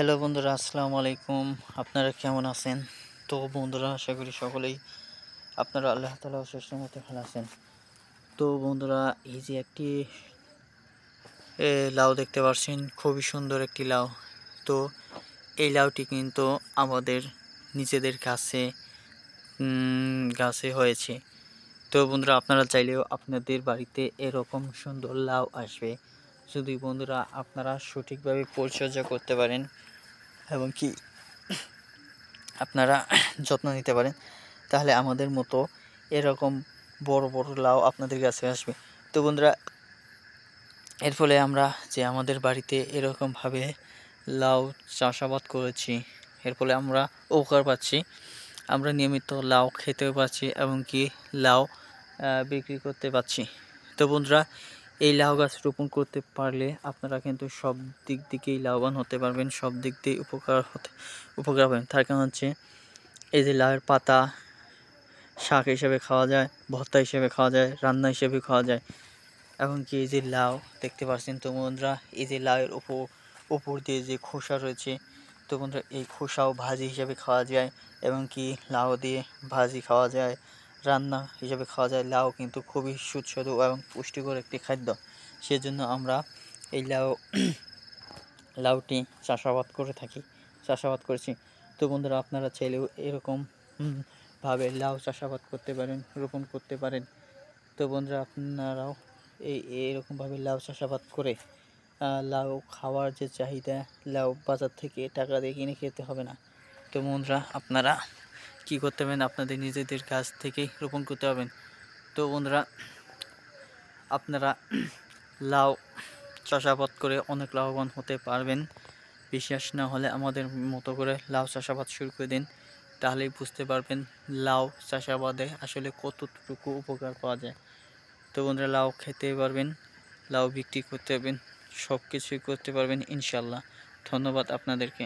Hello বন্ধুরা, আসসালামু আলাইকুম। আপনারা কেমন আছেন? তো বন্ধুরা, আশা করি সকলেই আপনারা আল্লাহ তাআলার অশেষ রহমতে ভালো আছেন। তো বন্ধুরা, এই যে একটি লাউ দেখতে পাচ্ছেন, খুবই সুন্দর একটি লাউ। তো এই লাউটি কিন্তু আমাদের নিজেদের গাছে হয়েছে। তো বন্ধুরা, আপনারা চাইলেও আপনাদের বাড়িতে এরকম সুন্দর লাউ আসবে, যদি বন্ধুরা আপনারা সঠিকভাবে পরিচর্যা করতে পারেন এবং কি আপনারা যত্ন নিতে পারেন, তাহলে আমাদের মতো এরকম বড় বড় লাউ আপনাদের কাছে আসবে। তো বন্ধুরা, এর ফলে আমরা যে আমাদের বাড়িতে এরকমভাবে লাউ চাষাবাদ করেছি, এর ফলে আমরা উপকার পাচ্ছি। আমরা নিয়মিত লাউ খেতেও পাচ্ছি এবং কি লাউ বিক্রি করতে পাচ্ছি। তো বন্ধুরা, এই লাউ গাছ রোপণ করতে পারলে আপনারা কিন্তু সব দিক দিকেই লাভবান হতে পারবেন, সব দিক দিয়ে উপকার পাবেন। তার কারণ হচ্ছে, এই যে লাউয়ের পাতা শাক হিসেবে খাওয়া যায়, ভর্তা হিসেবে খাওয়া যায়, রান্না হিসেবে খাওয়া যায়। এমনকি এই যে লাউ দেখতে পাচ্ছেন তো বন্ধুরা, এই যে লাউয়ের উপর দিয়ে যে খোসা রয়েছে, তো বন্ধুরা এই খোসাও ভাজি হিসেবে খাওয়া যায় এবং কি লাউ দিয়ে ভাজি খাওয়া যায়, রান্না হিসেবে খাওয়া যায়। লাউ কিন্তু খুবই সুস্বাদু এবং পুষ্টিকর একটি খাদ্য। সেজন্য আমরা এই লাউটি চাষাবাদ করেছি। তো বন্ধুরা, আপনারা চাইলেও এরকম ভাবে লাউ চাষাবাদ করতে পারেন, রোপণ করতে পারেন। তো বন্ধুরা, আপনারাও এরকমভাবে লাউ চাষাবাদ করে লাউ খাওয়ার যে চাহিদা, লাউ বাজার থেকে টাকা দিয়ে কিনে খেতে হবে না। তো বন্ধুরা, আপনারা কি করতে পারেন, আপনাদের নিজেদের গাছ থেকেই রোপণ করতে পারবেন। তো বন্ধুরা, আপনারা লাউ চাষাবাদ করে অনেক লাভবান হতে পারবেন। বিশ্বাস না হলে আমাদের মতো করে লাউ চাষাবাদ শুরু করে দিন, তাহলেই বুঝতে পারবেন লাউ চাষাবাদে আসলে কতটুকু উপকার পাওয়া যায়। তো বন্ধুরা, লাউ খেতে পারবেন, লাউ বিক্রি করতে পারবেন, সব কিছুই করতে পারবেন ইনশাল্লাহ। ধন্যবাদ আপনাদেরকে।